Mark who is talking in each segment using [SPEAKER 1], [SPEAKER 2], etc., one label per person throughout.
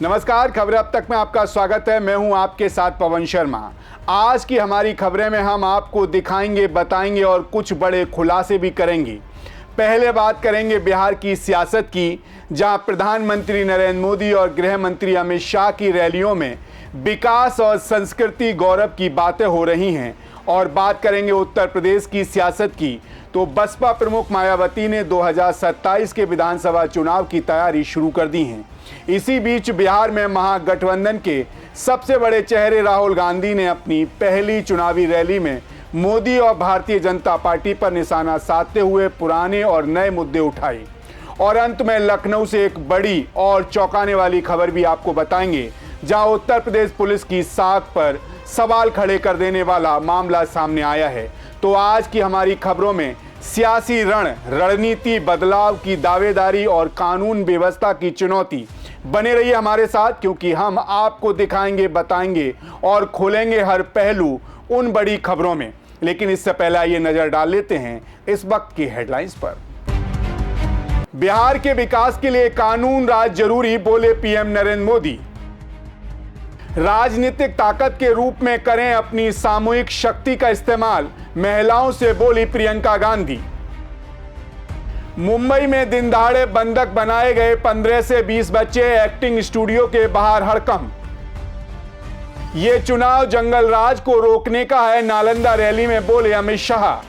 [SPEAKER 1] नमस्कार, खबरें अब तक में आपका स्वागत है। मैं हूं आपके साथ पवन शर्मा। आज की हमारी खबरें में हम आपको दिखाएंगे, बताएंगे और कुछ बड़े खुलासे भी करेंगे। पहले बात करेंगे बिहार की सियासत की, जहां प्रधानमंत्री नरेंद्र मोदी और गृह मंत्री अमित शाह की रैलियों में विकास और संस्कृति गौरव की बातें हो रही हैं। और बात करेंगे उत्तर प्रदेश की सियासत की, तो बसपा प्रमुख मायावती ने 2027 के विधानसभा चुनाव की तैयारी शुरू कर दी है। इसी बीच बिहार में महागठबंधन के सबसे बड़े चेहरे राहुल गांधी ने अपनी पहली चुनावी रैली में मोदी और भारतीय जनता पार्टी पर निशाना साधते हुए पुराने और नए मुद्दे उठाए। और अंत में लखनऊ से एक बड़ी और चौंकाने वाली खबर भी आपको बताएंगे, जहां उत्तर प्रदेश पुलिस की साख पर सवाल खड़े कर देने वाला मामला सामने आया है। तो आज की हमारी खबरों में सियासी रणनीति, बदलाव की दावेदारी और कानून व्यवस्था की चुनौती। बने रहिए हमारे साथ, क्योंकि हम आपको दिखाएंगे, बताएंगे और खोलेंगे हर पहलू उन बड़ी खबरों में। लेकिन इससे पहले आइए नजर डाल लेते हैं इस वक्त की हेडलाइंस पर। बिहार के विकास के लिए कानून राज जरूरी, बोले पीएम नरेंद्र मोदी। राजनीतिक ताकत के रूप में करें अपनी सामूहिक शक्ति का इस्तेमाल, महिलाओं से बोली प्रियंका गांधी। मुंबई में दिन दहाड़े बंधक बनाए गए 15 से 20 बच्चे, एक्टिंग स्टूडियो के बाहर हड़कंप। ये चुनाव जंगल राज को रोकने का है, नालंदा रैली में बोले अमित शाह।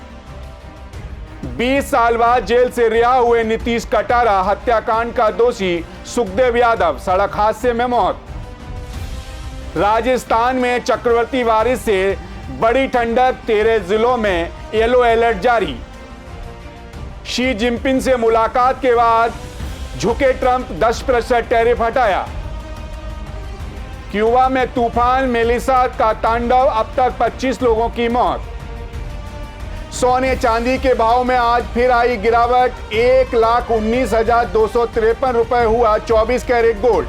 [SPEAKER 1] 20 साल बाद जेल से रिहा हुए नीतीश कटारा, हत्याकांड का दोषी सुखदेव यादव, सड़क हादसे में मौत। राजस्थान में चक्रवाती बारिश से बड़ी ठंडक, 13 जिलों में येलो अलर्ट जारी। शी जिनपिंग से मुलाकात के बाद झुके ट्रंप, 10% टैरिफ हटाया। क्यूबा में तूफान मेलिसा का तांडव, अब तक 25 लोगों की मौत। सोने चांदी के भाव में आज फिर आई गिरावट, 1,19,253 रुपए हुआ 24 कैरेट गोल्ड।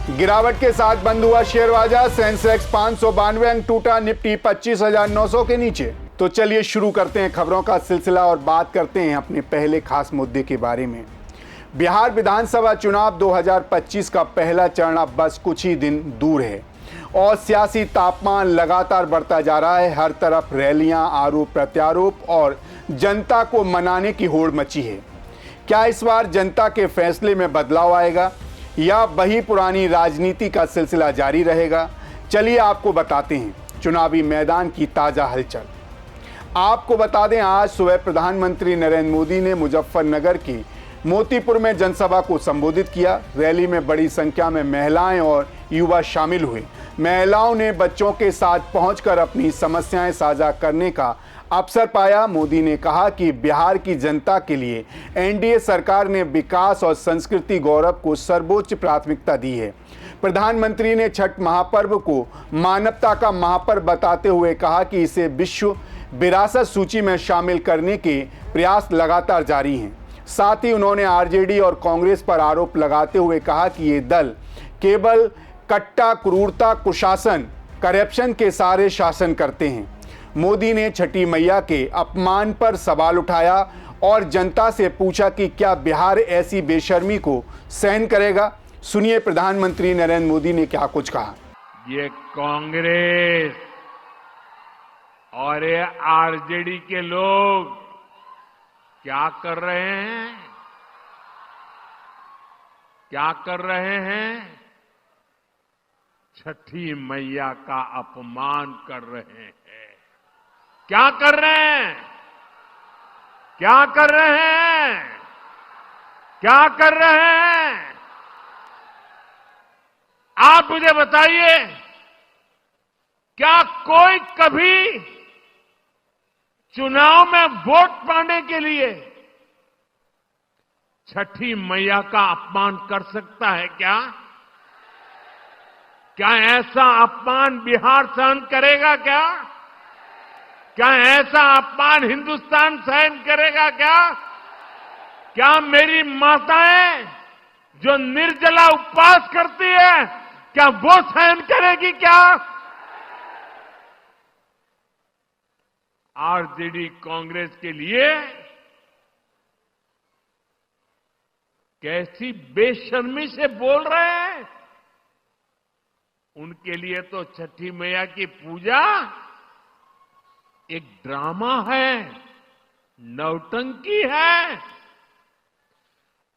[SPEAKER 1] गिरावट के साथ बंद हुआ शेयर बाजार, सेंसेक्स 592 अंक टूटा, निफ्टी 25,900 के नीचे। तो चलिए शुरू करते हैं खबरों का सिलसिला और बात करते हैं अपने पहले खास मुद्दे के बारे में। बिहार विधानसभा चुनाव 2025 का पहला चरण अब बस कुछ ही दिन दूर है और सियासी तापमान लगातार बढ़ता जा रहा है। हर तरफ रैलियां, आरोप प्रत्यारोप और जनता को मनाने की होड़ मची है। क्या इस बार जनता के फैसले में बदलाव आएगा या वही पुरानी राजनीति का सिलसिला जारी रहेगा? चलिए आपको बताते हैं चुनावी मैदान की ताजा हलचल। आपको बता दें, आज सुबह प्रधानमंत्री नरेंद्र मोदी ने मुजफ्फरनगर के मोतीपुर में जनसभा को संबोधित किया। रैली में बड़ी संख्या में महिलाएं और युवा शामिल हुए। महिलाओं ने बच्चों के साथ पहुंचकर अपनी समस्याएं साझा करने का अवसर पाया। मोदी ने कहा कि बिहार की जनता के लिए एनडीए सरकार ने विकास और संस्कृति गौरव को सर्वोच्च प्राथमिकता दी है। प्रधानमंत्री ने छठ महापर्व को मानवता का महापर्व बताते हुए कहा कि इसे विश्व विरासत सूची में शामिल करने के प्रयास लगातार जारी हैं। साथ ही उन्होंने आरजेडी और कांग्रेस पर आरोप लगाते हुए कहा कि ये दल केवल कट्टा, क्रूरता, कुशासन, करप्शन के सारे शासन करते हैं। मोदी ने छठी मैया के अपमान पर सवाल उठाया और जनता से पूछा कि क्या बिहार ऐसी बेशर्मी को सहन करेगा। सुनिए प्रधानमंत्री नरेंद्र मोदी ने क्या कुछ कहा।
[SPEAKER 2] ये कांग्रेस और ये आरजेडी के लोग क्या कर रहे हैं? क्या कर रहे हैं? छठी मैया का अपमान कर रहे हैं। क्या कर रहे हैं? क्या कर रहे हैं? क्या कर रहे हैं? आप मुझे बताइए, क्या कोई कभी चुनाव में वोट पाने के लिए छठी मैया का अपमान कर सकता है क्या? क्या ऐसा अपमान बिहार सहन करेगा क्या? क्या ऐसा अपमान हिंदुस्तान सहन करेगा क्या? क्या मेरी माताएं जो निर्जला उपवास करती है, क्या वो सहन करेगी क्या? आरजेडी कांग्रेस के लिए कैसी बेशर्मी से बोल रहे हैं। उनके लिए तो छठी मैया की पूजा एक ड्रामा है, नौटंकी है।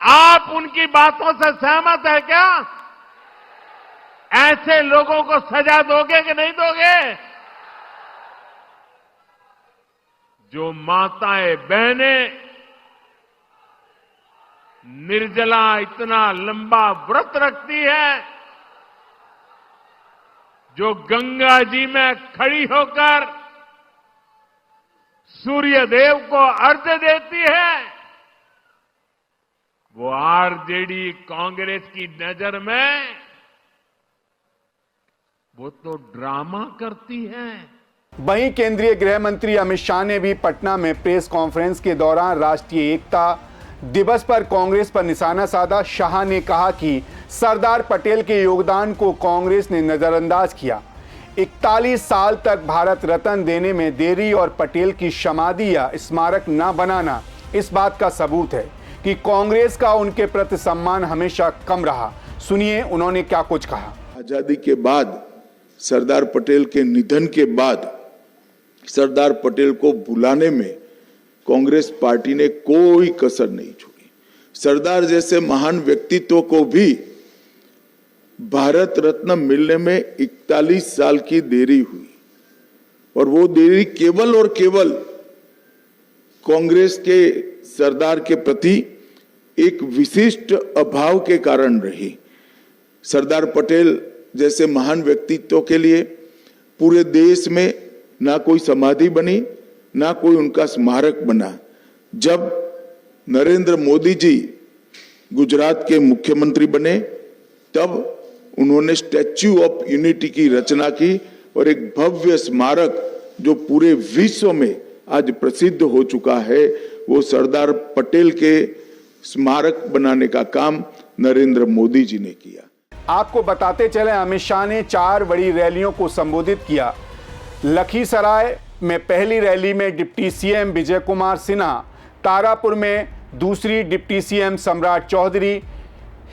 [SPEAKER 2] आप उनकी बातों से सहमत है क्या? ऐसे लोगों को सजा दोगे कि नहीं दोगे? जो माताएं बहनें निर्जला इतना लंबा व्रत रखती है, जो गंगा जी में खड़ी होकर सूर्य देव को अर्घ्य देती है, वो आरजेडी कांग्रेस की नजर में वो तो ड्रामा करती है।
[SPEAKER 1] वहीं केंद्रीय गृह मंत्री अमित शाह ने भी पटना में प्रेस कॉन्फ्रेंस के दौरान राष्ट्रीय एकता दिवस पर कांग्रेस पर निशाना साधा। शाह ने कहा कि सरदार पटेल के योगदान को कांग्रेस ने नजरअंदाज किया। 41 साल तक भारत रत्न देने में देरी और पटेल की समाधि या स्मारक न बनाना इस बात का सबूत है कि कांग्रेस का उनके प्रति सम्मान हमेशा कम रहा। सुनिए उन्होंने क्या कुछ कहा।
[SPEAKER 3] आजादी के बाद, सरदार पटेल के निधन के बाद सरदार पटेल को भुलाने में कांग्रेस पार्टी ने कोई कसर नहीं छोड़ी। सरदार जैसे महान व्यक्तित्व को भी भारत रत्न मिलने में 41 साल की देरी हुई, और वो देरी केवल और केवल कांग्रेस के सरदार के प्रति एक विशिष्ट अभाव के कारण रही। सरदार पटेल जैसे महान व्यक्तित्व के लिए पूरे देश में ना कोई समाधि बनी, ना कोई उनका स्मारक बना। जब नरेंद्र मोदी जी गुजरात के मुख्यमंत्री बने, तब उन्होंने स्टैच्यू ऑफ यूनिटी की रचना की और एक भव्य स्मारक जो पूरे विश्व में आज प्रसिद्ध हो चुका है, वो सरदार पटेल के स्मारक बनाने का काम नरेंद्र मोदी जी ने किया।
[SPEAKER 1] आपको बताते चले, अमित शाह ने 4 बड़ी रैलियों को संबोधित किया। लखीसराय में पहली रैली में डिप्टी सीएम विजय कुमार सिन्हा, तारापुर में दूसरी डिप्टी सीएम सम्राट चौधरी,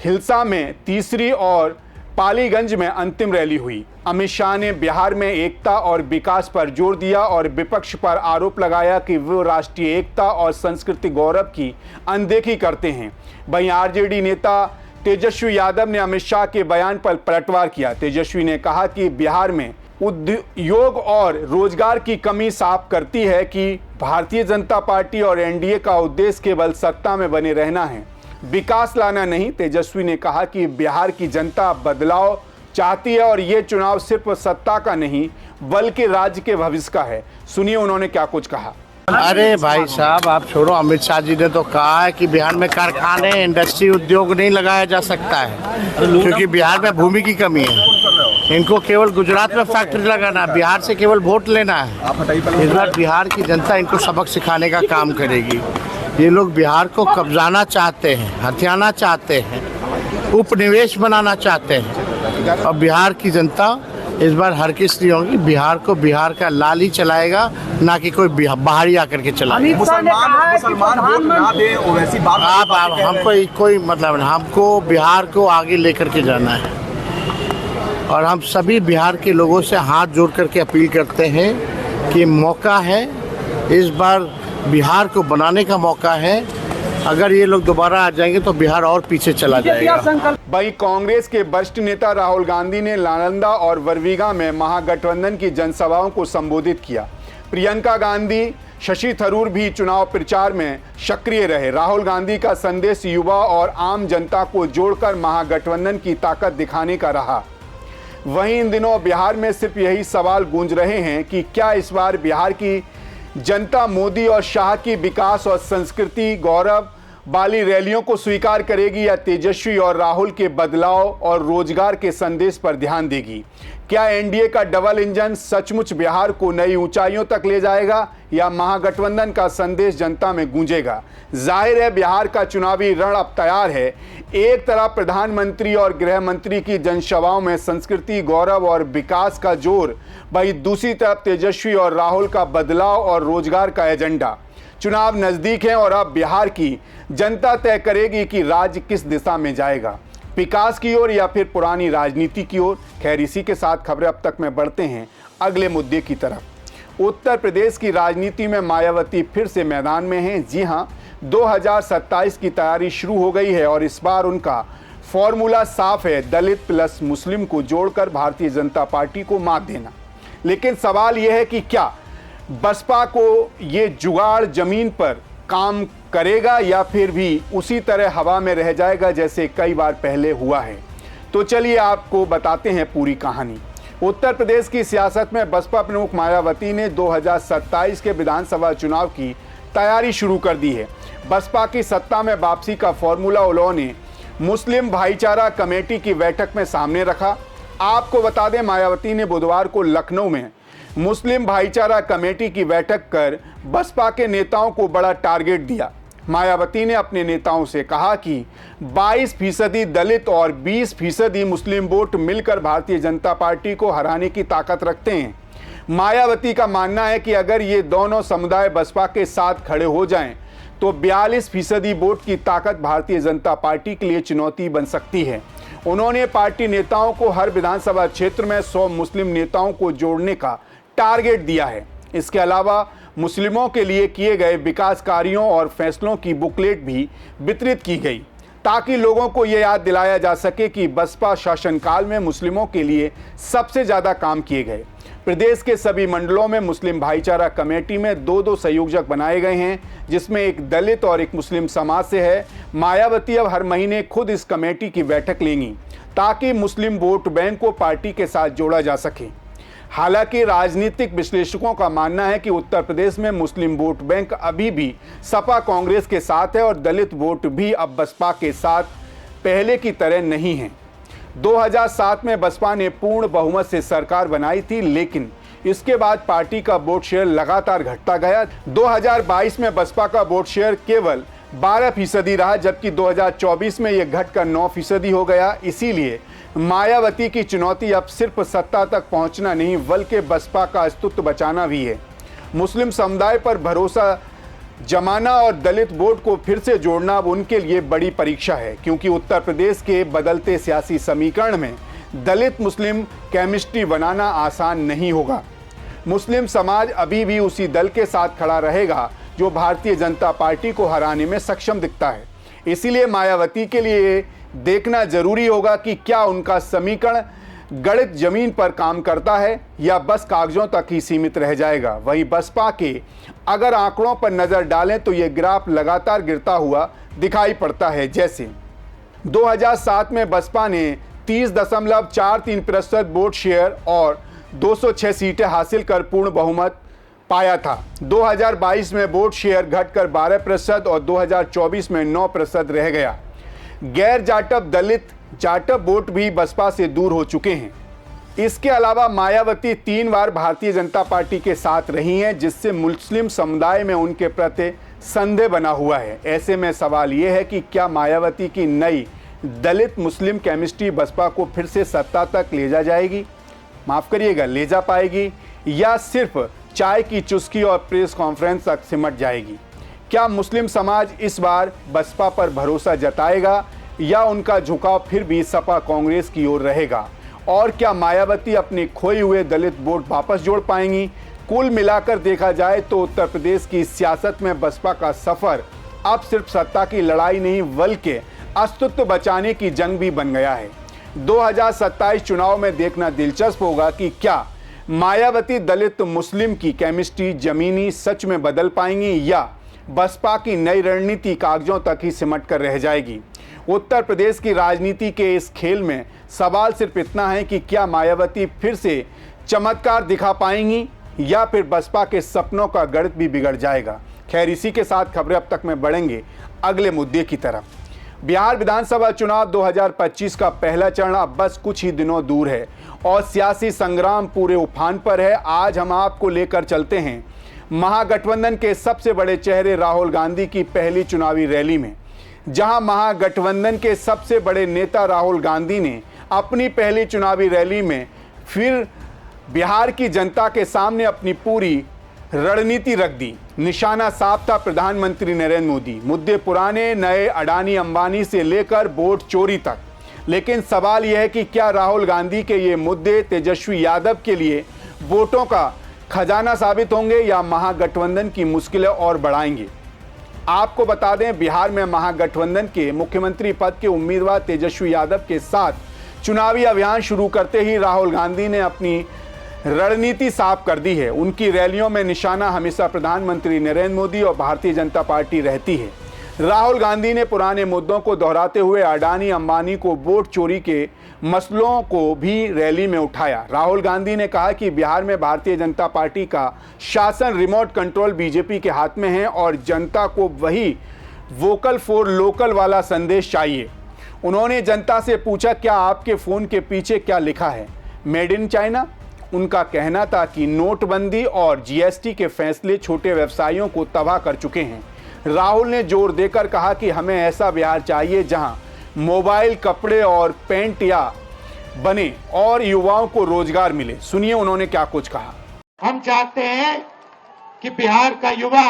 [SPEAKER 1] हिल्सा में तीसरी और पालीगंज में अंतिम रैली हुई। अमित शाह ने बिहार में एकता और विकास पर जोर दिया और विपक्ष पर आरोप लगाया कि वो राष्ट्रीय एकता और सांस्कृतिक गौरव की अनदेखी करते हैं। वहीं आरजेडी नेता तेजस्वी यादव ने अमित शाह के बयान पर पलटवार किया। तेजस्वी ने कहा कि बिहार में उद्योग और रोजगार की कमी साफ करती है कि भारतीय जनता पार्टी और एनडीए का उद्देश्य केवल सत्ता में बने रहना है, विकास लाना नहीं। तेजस्वी ने कहा कि बिहार की जनता बदलाव चाहती है और ये चुनाव सिर्फ सत्ता का नहीं बल्कि राज्य के भविष्य का है। सुनिए उन्होंने क्या कुछ कहा।
[SPEAKER 4] अरे भाई साहब, आप छोड़ो। अमित शाह जी ने तो कहा है कि बिहार में कारखाने, इंडस्ट्री, उद्योग नहीं लगाया जा सकता है क्योंकि बिहार में भूमि की कमी है। इनको केवल गुजरात में फैक्ट्री लगाना है, बिहार से केवल वोट लेना है। इस बार बिहार की जनता इनको सबक सिखाने का काम करेगी। ये लोग बिहार को कब्जाना चाहते हैं, हथियाना चाहते हैं, उपनिवेश बनाना चाहते हैं, और बिहार की जनता इस बार हर किस नहीं होगी। बिहार को बिहार का लाल ही चलाएगा, ना कि कोई बाहरी आकर के चलाएगा।
[SPEAKER 5] मुसलमान वोट ना दे वैसी बात
[SPEAKER 4] आप हमको कोई मतलब नहीं। हमको बिहार को आगे लेकर के जाना है और हम सभी बिहार के लोगों से हाथ जोड़ करके अपील करते हैं कि मौका है, इस बार बिहार को बनाने का मौका है। अगर ये लोग दोबारा आ जाएंगे तो बिहार और पीछे चला जाएगा।
[SPEAKER 1] वहीं कांग्रेस के वरिष्ठ नेता राहुल गांधी ने नालंदा और बरबीघा में महागठबंधन की जनसभाओं को संबोधित किया। प्रियंका गांधी, शशि थरूर भी चुनाव प्रचार में सक्रिय रहे। राहुल गांधी का संदेश युवा और आम जनता को जोड़कर महागठबंधन की ताकत दिखाने का रहा। वहीं इन दिनों बिहार में सिर्फ यही सवाल गूंज रहे हैं कि क्या इस बार बिहार की जनता मोदी और शाह की विकास और संस्कृति गौरव वाली रैलियों को स्वीकार करेगी या तेजस्वी और राहुल के बदलाव और रोजगार के संदेश पर ध्यान देगी। क्या एनडीए का डबल इंजन सचमुच बिहार को नई ऊंचाइयों तक ले जाएगा या महागठबंधन का संदेश जनता में गूंजेगा। जाहिर है बिहार का चुनावी रण अब तैयार है। एक तरफ प्रधानमंत्री और गृह मंत्री की जनसभाओं में संस्कृति गौरव और विकास का जोर, वहीं दूसरी तरफ तेजस्वी और राहुल का बदलाव और रोजगार का एजेंडा। चुनाव नजदीक हैं और अब बिहार की जनता तय करेगी कि राज्य किस दिशा में जाएगा, विकास की ओर या फिर पुरानी राजनीति की ओर। खैर, इसी के साथ खबरें अब तक में बढ़ते हैं अगले मुद्दे की तरफ। उत्तर प्रदेश की राजनीति में मायावती फिर से मैदान में हैं। जी हां, 2027 की तैयारी शुरू हो गई है और इस बार उनका फॉर्मूला साफ है, दलित प्लस मुस्लिम को जोड़कर भारतीय जनता पार्टी को मात देना। लेकिन सवाल यह है कि क्या बसपा को ये जुगाड़ जमीन पर काम करेगा या फिर भी उसी तरह हवा में रह जाएगा जैसे कई बार पहले हुआ है। तो चलिए आपको बताते हैं पूरी कहानी। उत्तर प्रदेश की सियासत में बसपा प्रमुख मायावती ने 2027 के विधानसभा चुनाव की तैयारी शुरू कर दी है। बसपा की सत्ता में वापसी का फॉर्मूला उन्होंने मुस्लिम भाईचारा कमेटी की बैठक में सामने रखा। आपको बता दें, मायावती ने बुधवार को लखनऊ में मुस्लिम भाईचारा कमेटी की बैठक कर बसपा के नेताओं को बड़ा टारगेट दिया। मायावती ने अपने नेताओं से कहा कि 22% दलित और 20% मुस्लिम वोट मिलकर भारतीय जनता पार्टी को हराने की ताकत रखते हैं। मायावती का मानना है कि अगर ये दोनों समुदाय बसपा के साथ खड़े हो जाएं तो 42% वोट की ताकत भारतीय जनता पार्टी के लिए चुनौती बन सकती है। उन्होंने पार्टी नेताओं को हर विधानसभा क्षेत्र में 100 मुस्लिम नेताओं को जोड़ने का टारगेट दिया है। इसके अलावा मुस्लिमों के लिए किए गए विकास कार्यों और फैसलों की बुकलेट भी वितरित की गई ताकि लोगों को यह याद दिलाया जा सके कि बसपा शासनकाल में मुस्लिमों के लिए सबसे ज्यादा काम किए गए। प्रदेश के सभी मंडलों में मुस्लिम भाईचारा कमेटी में 2-2 संयोजक बनाए गए हैं, जिसमें एक दलित और एक मुस्लिम समाज से है। मायावती अब हर महीने खुद इस कमेटी की बैठक लेंगी ताकि मुस्लिम वोट बैंक को पार्टी के साथ जोड़ा जा सके। हालांकि राजनीतिक विश्लेषकों का मानना है कि उत्तर प्रदेश में मुस्लिम वोट बैंक अभी भी सपा कांग्रेस के साथ है और दलित वोट भी अब बसपा के साथ पहले की तरह नहीं है। 2007 में बसपा ने पूर्ण बहुमत से सरकार बनाई थी, लेकिन इसके बाद पार्टी का वोट शेयर लगातार घटता गया। 2022 में बसपा का वोट शेयर केवल 12% रहा, जबकि 2024 में यह घटकर 9% हो गया। इसीलिए मायावती की चुनौती अब सिर्फ सत्ता तक पहुंचना नहीं बल्कि बसपा का अस्तित्व बचाना भी है। मुस्लिम समुदाय पर भरोसा जमाना और दलित वोट को फिर से जोड़ना अब उनके लिए बड़ी परीक्षा है, क्योंकि उत्तर प्रदेश के बदलते सियासी समीकरण में दलित मुस्लिम केमिस्ट्री बनाना आसान नहीं होगा। मुस्लिम समाज अभी भी उसी दल के साथ खड़ा रहेगा जो भारतीय जनता पार्टी को हराने में सक्षम दिखता है। इसीलिए मायावती के लिए देखना जरूरी होगा कि क्या उनका समीकरण गणित जमीन पर काम करता है या बस कागजों तक ही सीमित रह जाएगा। वहीं बसपा के अगर आंकड़ों पर नजर डालें तो यह ग्राफ लगातार गिरता हुआ दिखाई पड़ता है। जैसे 2007 में बसपा ने 30.43% वोट शेयर और 206 सीटें हासिल कर पूर्ण बहुमत पाया था। 2022 में वोट शेयर घटकर 12% और 2024 में 9% रह गया। गैर जाटव दलित जाटव वोट भी बसपा से दूर हो चुके हैं। इसके अलावा मायावती 3 बार भारतीय जनता पार्टी के साथ रही हैं, जिससे मुस्लिम समुदाय में उनके प्रति संदेह बना हुआ है। ऐसे में सवाल यह है कि क्या मायावती की नई दलित मुस्लिम केमिस्ट्री बसपा को फिर से सत्ता तक ले जा जाएगी, माफ करिएगा ले जा पाएगी, या सिर्फ चाय की चुस्की और प्रेस कॉन्फ्रेंस तक सिमट जाएगी। क्या मुस्लिम समाज इस बार बसपा पर भरोसा जताएगा या उनका झुकाव फिर भी सपा कांग्रेस की ओर रहेगा? और क्या मायावती अपने खोए हुए दलित वोट वापस जोड़ पाएंगी? कुल मिलाकर देखा जाए तो उत्तर प्रदेश की सियासत में बसपा का सफर अब सिर्फ सत्ता की लड़ाई नहीं बल्कि अस्तित्व बचाने की जंग भी बन गया है। 2027 चुनाव में देखना दिलचस्प होगा कि क्या मायावती दलित मुस्लिम की केमिस्ट्री जमीनी सच में बदल पाएंगी या बसपा की नई रणनीति कागजों तक ही सिमट कर रह जाएगी। उत्तर प्रदेश की राजनीति के इस खेल में सवाल सिर्फ इतना है कि क्या मायावती फिर से चमत्कार दिखा पाएंगी या फिर बसपा के सपनों का गणित भी बिगड़ जाएगा। खैर, इसी के साथ खबरें अब तक में बढ़ेंगे अगले मुद्दे की तरफ। बिहार विधानसभा चुनाव 2025 का पहला चरण अब बस कुछ ही दिनों दूर है और सियासी संग्राम पूरे उफान पर है। आज हम आपको लेकर चलते हैं महागठबंधन के सबसे बड़े चेहरे राहुल गांधी की पहली चुनावी रैली में, जहां महागठबंधन के सबसे बड़े नेता राहुल गांधी ने अपनी पहली चुनावी रैली में फिर बिहार की जनता के सामने अपनी पूरी रणनीति रख दी। निशाना साफ था प्रधानमंत्री नरेंद्र मोदी। मुद्दे पुराने नए, अडानी अंबानी से लेकर वोट चोरी तक। लेकिन सवाल यह है कि क्या राहुल गांधी के ये मुद्दे तेजस्वी यादव के लिए वोटों का खजाना साबित होंगे या महागठबंधन की मुश्किलें और बढ़ाएंगे। आपको बता दें, बिहार में महागठबंधन के मुख्यमंत्री पद के उम्मीदवार तेजस्वी यादव के साथ चुनावी अभियान शुरू करते ही राहुल गांधी ने अपनी रणनीति साफ कर दी है। उनकी रैलियों में निशाना हमेशा प्रधानमंत्री नरेंद्र मोदी और भारतीय जनता पार्टी रहती है। राहुल गांधी ने पुराने मुद्दों को दोहराते हुए अडानी अंबानी को वोट चोरी के मसलों को भी रैली में उठाया। राहुल गांधी ने कहा कि बिहार में भारतीय जनता पार्टी का शासन, रिमोट कंट्रोल बीजेपी के हाथ में है और जनता को वही वोकल फॉर लोकल वाला संदेश चाहिए। उन्होंने जनता से पूछा, क्या आपके फोन के पीछे क्या लिखा है, मेड इन चाइना? उनका कहना था कि नोटबंदी और जीएसटी के फैसले छोटे व्यवसायियों को तबाह कर चुके हैं। राहुल ने जोर देकर कहा कि हमें ऐसा बिहार चाहिए जहां मोबाइल, कपड़े और पेंट या बने और युवाओं को रोजगार मिले। सुनिए उन्होंने क्या कुछ कहा।
[SPEAKER 6] हम चाहते हैं कि बिहार का युवा,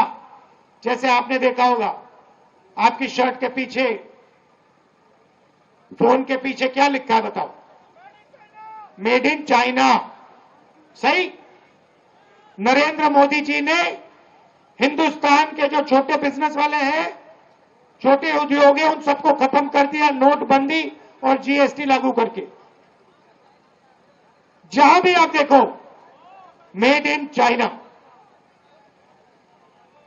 [SPEAKER 6] जैसे आपने देखा होगा आपकी शर्ट के पीछे, फोन के पीछे क्या लिखा है बताओ? Made in China. सही। नरेंद्र मोदी जी ने हिंदुस्तान के जो छोटे बिजनेस वाले हैं, छोटे उद्योग हैं, उन सबको खत्म कर दिया नोटबंदी और जीएसटी लागू करके। जहां भी आप देखो मेड इन चाइना।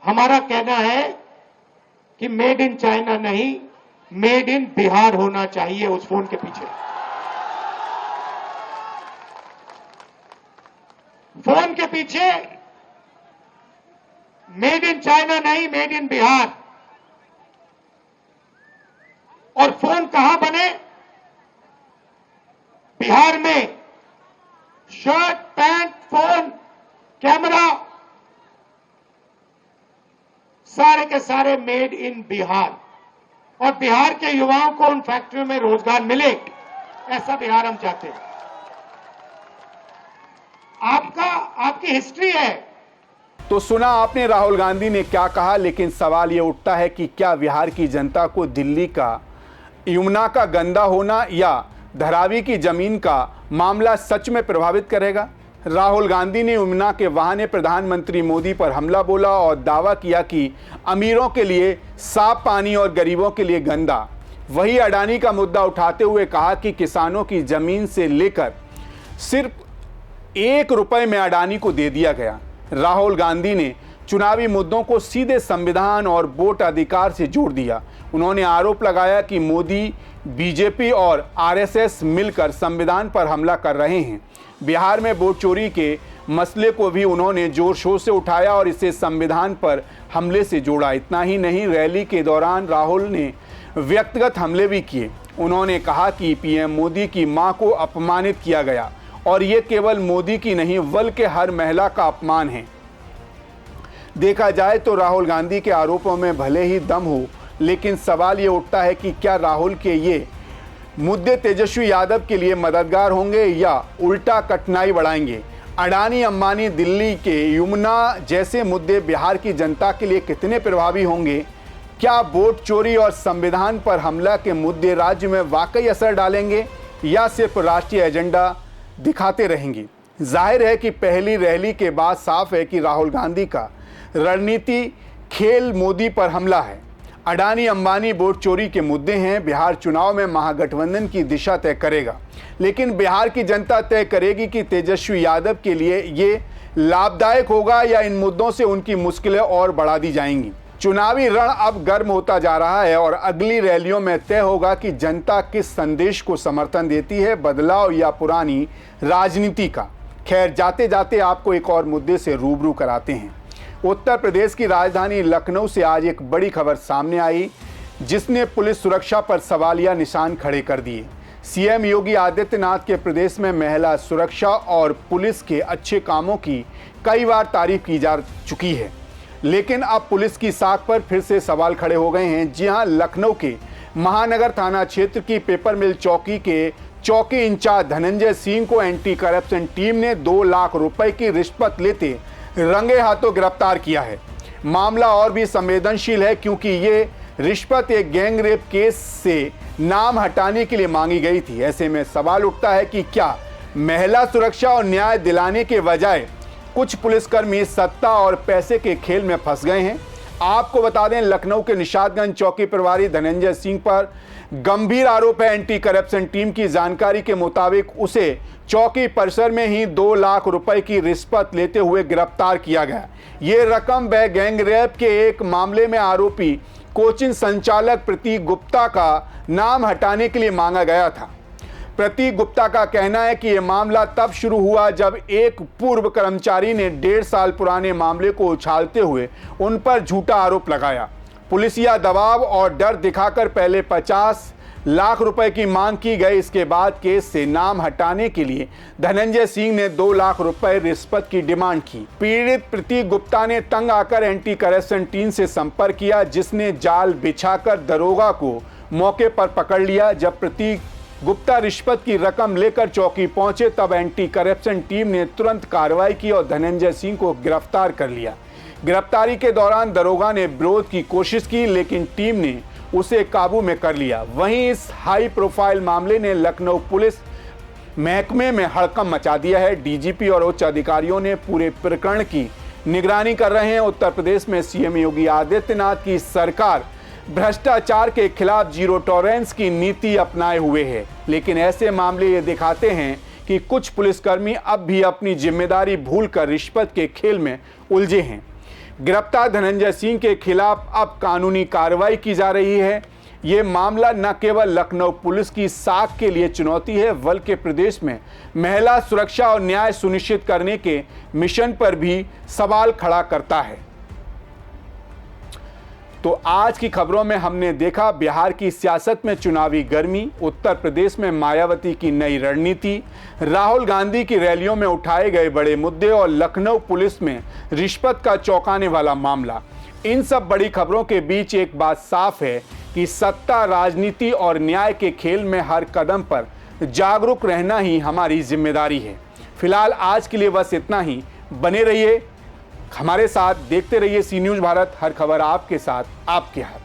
[SPEAKER 6] हमारा कहना है कि मेड इन चाइना नहीं, मेड इन बिहार होना चाहिए उस फोन के पीछे। फोन के पीछे मेड इन चाइना नहीं, मेड इन बिहार। और फोन कहां बने? बिहार में। शर्ट, पैंट, फोन, कैमरा, सारे के सारे मेड इन बिहार। और बिहार के युवाओं को उन फैक्ट्रियों में रोजगार मिले, ऐसा बिहार हम चाहते हैं। आपकी हिस्ट्री है।
[SPEAKER 1] तो सुना आपने राहुल गांधी ने क्या कहा, लेकिन सवाल यह उठता है कि क्या बिहार की जनता को दिल्ली का यमुना का गंदा होना या धारावी की जमीन का मामला सच में प्रभावित करेगा? राहुल गांधी ने यमुना के बहाने प्रधानमंत्री मोदी पर हमला बोला और दावा किया कि अमीरों के लिए साफ पानी और गरीबों के लिए गंदा। वही अडानी का मुद्दा उठाते हुए कहा कि किसानों की जमीन से लेकर सिर्फ 1 रुपए में अडानी को दे दिया गया। राहुल गांधी ने चुनावी मुद्दों को सीधे संविधान और वोट अधिकार से जोड़ दिया। उन्होंने आरोप लगाया कि मोदी, बीजेपी और आरएसएस मिलकर संविधान पर हमला कर रहे हैं। बिहार में वोट चोरी के मसले को भी उन्होंने जोर शोर से उठाया और इसे संविधान पर हमले से जोड़ा। इतना ही नहीं, रैली के दौरान राहुल ने व्यक्तिगत हमले भी किए। उन्होंने कहा कि पीएम मोदी की मां को अपमानित किया गया और ये केवल मोदी की नहीं बल्कि हर महिला का अपमान है। देखा जाए तो राहुल गांधी के आरोपों में भले ही दम हो, लेकिन सवाल ये उठता है कि क्या राहुल के ये मुद्दे तेजस्वी यादव के लिए मददगार होंगे या उल्टा कठिनाई बढ़ाएंगे? अडानी अंबानी, दिल्ली के यमुना जैसे मुद्दे बिहार की जनता के लिए कितने प्रभावी होंगे? क्या वोट चोरी और संविधान पर हमला के मुद्दे राज्य में वाकई असर डालेंगे या सिर्फ राष्ट्रीय एजेंडा दिखाते रहेंगे? जाहिर है कि पहली रैली के बाद साफ है कि राहुल गांधी का रणनीति खेल मोदी पर हमला है। अडानी अंबानी वोट चोरी के मुद्दे हैं। बिहार चुनाव में महागठबंधन की दिशा तय करेगा, लेकिन बिहार की जनता तय करेगी कि तेजस्वी यादव के लिए ये लाभदायक होगा या इन मुद्दों से उनकी मुश्किलें और बढ़ा दी जाएंगी। चुनावी रण अब गर्म होता जा रहा है और अगली रैलियों में तय होगा कि जनता किस संदेश को समर्थन देती है, बदलाव या पुरानी राजनीति का। खैर, जाते जाते आपको एक और मुद्दे से रूबरू कराते हैं। उत्तर प्रदेश की राजधानी लखनऊ से आज एक बड़ी खबर सामने आई जिसने पुलिस सुरक्षा पर सवालिया निशान खड़े कर दिए। सीएम योगी आदित्यनाथ के प्रदेश में महिला सुरक्षा और पुलिस के अच्छे कामों की कई बार तारीफ की जा चुकी है, लेकिन अब पुलिस की साख पर फिर से सवाल खड़े हो गए हैं। जी हां, लखनऊ के महानगर थाना क्षेत्र की पेपर मिल चौकी के चौकी इंचार्ज धनंजय सिंह को एंटी करप्शन टीम ने 2 लाख रुपए की रिश्वत लेते रंगे हाथों गिरफ्तार किया है। मामला और भी संवेदनशील है क्योंकि ये रिश्वत एक गैंग रेप केस से नाम हटाने के लिए मांगी गई थी। ऐसे में सवाल उठता है कि क्या महिला सुरक्षा और न्याय दिलाने के बजाय कुछ पुलिसकर्मी सत्ता और पैसे के खेल में फंस गए हैं। आपको बता दें, लखनऊ के निशादगंज चौकी प्रभारी धनंजय सिंह पर गंभीर आरोप है। एंटी करप्शन टीम की जानकारी के मुताबिक उसे चौकी परिसर में ही 2 लाख रुपए की रिश्वत लेते हुए गिरफ्तार किया गया। ये रकम वह गैंग रेप के एक मामले में आरोपी कोचिंग संचालक प्रतीक गुप्ता का नाम हटाने के लिए मांगा गया था। प्रतीक गुप्ता का कहना है कि यह मामला तब शुरू हुआ जब एक पूर्व कर्मचारी ने 1.5 साल पुराने मामले को उछालते हुए उन पर झूठा आरोप लगाया। पुलिसिया दबाव और डर दिखाकर पहले 50 लाख रुपए की मांग की गई। इसके बाद केस से नाम हटाने के लिए धनंजय सिंह ने 2 लाख रुपए रिश्वत की डिमांड की। पीड़ित प्रतीक गुप्ता ने तंग आकर एंटी करप्शन टीम से संपर्क किया, जिसने जाल बिछाकर दरोगा को मौके पर पकड़ लिया। जब प्रतीक गुप्ता रिश्वत की रकम लेकर चौकी पहुंचे तब एंटी करप्शन टीम ने तुरंत कार्रवाई की और धनंजय सिंह को गिरफ्तार कर लिया। गिरफ्तारी के दौरान दरोगा ने विरोध की कोशिश की, लेकिन टीम ने उसे काबू में कर लिया। वहीं इस हाई प्रोफाइल मामले ने लखनऊ पुलिस महकमे में हड़कंप मचा दिया है। डीजीपी और उच्च अधिकारियों ने पूरे प्रकरण की निगरानी कर रहे हैं। उत्तर प्रदेश में सीएम योगी आदित्यनाथ की सरकार भ्रष्टाचार के खिलाफ जीरो टॉलरेंस की नीति अपनाए हुए है, लेकिन ऐसे मामले ये दिखाते हैं कि कुछ पुलिसकर्मी अब भी अपनी जिम्मेदारी भूलकर रिश्वत के खेल में उलझे हैं। गिरफ्तार धनंजय सिंह के खिलाफ अब कानूनी कार्रवाई की जा रही है। ये मामला न केवल लखनऊ पुलिस की साख के लिए चुनौती है, बल्कि प्रदेश में महिला सुरक्षा और न्याय सुनिश्चित करने के मिशन पर भी सवाल खड़ा करता है। तो आज की खबरों में हमने देखा बिहार की सियासत में चुनावी गर्मी, उत्तर प्रदेश में मायावती की नई रणनीति, राहुल गांधी की रैलियों में उठाए गए बड़े मुद्दे और लखनऊ पुलिस में रिश्वत का चौंकाने वाला मामला। इन सब बड़ी खबरों के बीच एक बात साफ है कि सत्ता, राजनीति और न्याय के खेल में हर कदम पर जागरूक रहना ही हमारी जिम्मेदारी है। फिलहाल आज के लिए बस इतना ही। बने रहिए हमारे साथ, देखते रहिए सी न्यूज़ भारत। हर खबर आपके साथ, आपके हाथ।